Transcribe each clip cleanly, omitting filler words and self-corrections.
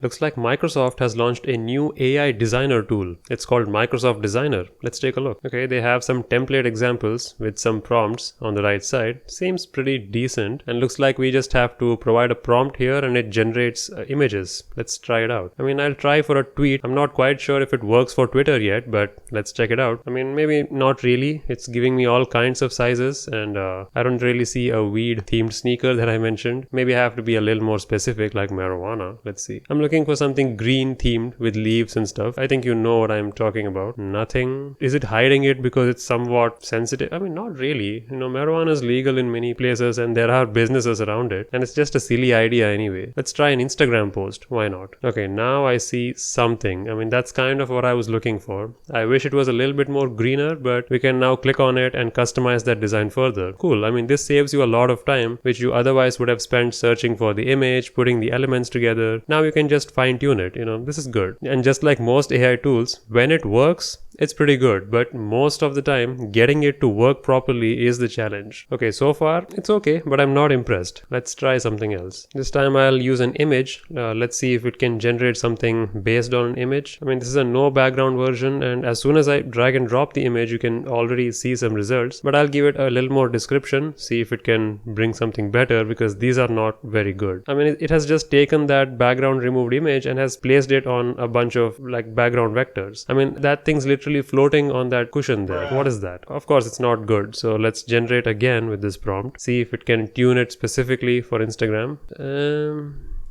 Looks like Microsoft has launched a new AI designer tool. It's called Microsoft Designer. Let's take a look. Okay, they have some template examples with some prompts on the right side. Seems pretty decent and looks like we just have to provide a prompt here and it generates images. Let's try it out. I'll try for a tweet. I'm not quite sure if it works for Twitter yet, but let's check it out. Maybe not really. It's giving me all kinds of sizes and I don't really see a weed themed sneaker that I mentioned. Maybe I have to be a little more specific like marijuana. Let's see. I'm looking for something green themed with leaves and stuff. I think you know what I'm talking about. Nothing. Is it hiding it because it's somewhat sensitive? Not really. Marijuana is legal in many places and there are businesses around it. And it's just a silly idea anyway. Let's try an Instagram post. Why not? Okay, now I see something. That's kind of what I was looking for. I wish it was a little bit more greener, but we can now click on it and customize that design further. Cool. This saves you a lot of time, which you otherwise would have spent searching for the image, putting the elements together. Now you can just fine tune it. This is good. And just like most AI tools, when it works, it's pretty good, but most of the time, getting it to work properly is the challenge. Okay, so far, it's okay, but I'm not impressed. Let's try something else. This time I'll use an image. Let's see if it can generate something based on an image. This is a no background version, and as soon as I drag and drop the image, you can already see some results, but I'll give it a little more description, see if it can bring something better, because these are not very good. It has just taken that background removed image and has placed it on a bunch of background vectors. That thing's literally floating on that cushion there. What is that? Of course it's not good, so let's generate again with this prompt, see if it can tune it specifically for Instagram.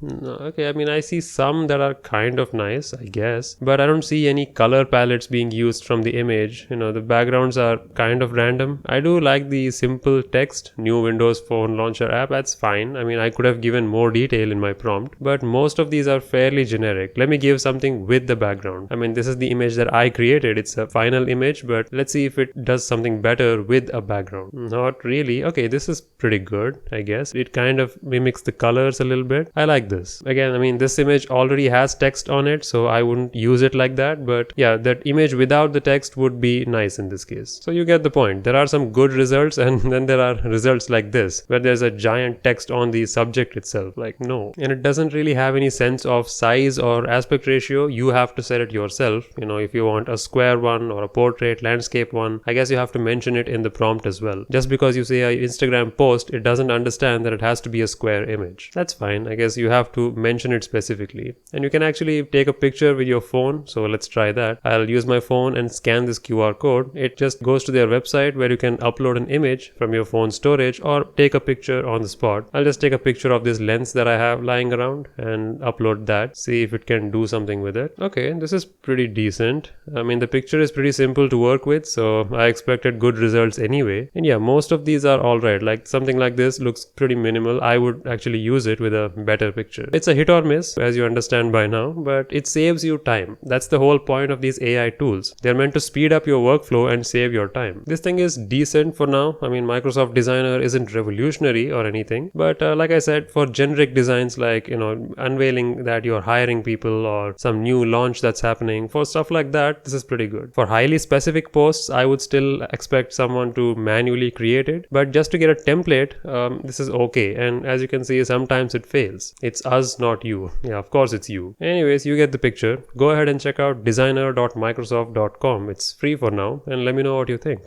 No, okay, I see some that are kind of nice, I guess, but I don't see any color palettes being used from the image. The backgrounds are kind of random. I do like the simple text, new Windows Phone Launcher app, that's fine. I could have given more detail in my prompt, but most of these are fairly generic. Let me give something with the background. This is the image that I created. It's a final image, but let's see if it does something better with a background. Not really. Okay, this is pretty good, I guess. It kind of mimics the colors a little bit. I like this. Again, this image already has text on it, so I wouldn't use it like that, but yeah, that image without the text would be nice in this case. So you get the point. There are some good results and then there are results like this, where there's a giant text on the subject itself. No. And it doesn't really have any sense of size or aspect ratio. You have to set it yourself. If you want a square one or a portrait, landscape one, I guess you have to mention it in the prompt as well. Just because you say an Instagram post, it doesn't understand that it has to be a square image. That's fine. I guess you have to mention it specifically, and you can actually take a picture with your phone. So let's try that. I'll use my phone and scan this QR code. It just goes to their website where you can upload an image from your phone storage or take a picture on the spot. I'll just take a picture of this lens that I have lying around and upload that, see if it can do something with it. Okay, this is pretty decent. The picture is pretty simple to work with, so I expected good results anyway. And yeah, most of these are alright. Something like this looks pretty minimal. I would actually use it with a better picture. It's a hit or miss, as you understand by now, but it saves you time. That's the whole point of these AI tools. They're meant to speed up your workflow and save your time. This thing is decent for now. Microsoft Designer isn't revolutionary or anything, but like I said, for generic designs like, unveiling that you're hiring people or some new launch that's happening, for stuff like that, this is pretty good. For highly specific posts, I would still expect someone to manually create it, but just to get a template, this is okay. And as you can see, sometimes it fails. It's us, not you. Yeah, of course it's you. Anyways, you get the picture. Go ahead and check out designer.microsoft.com. It's free for now, and let me know what you think.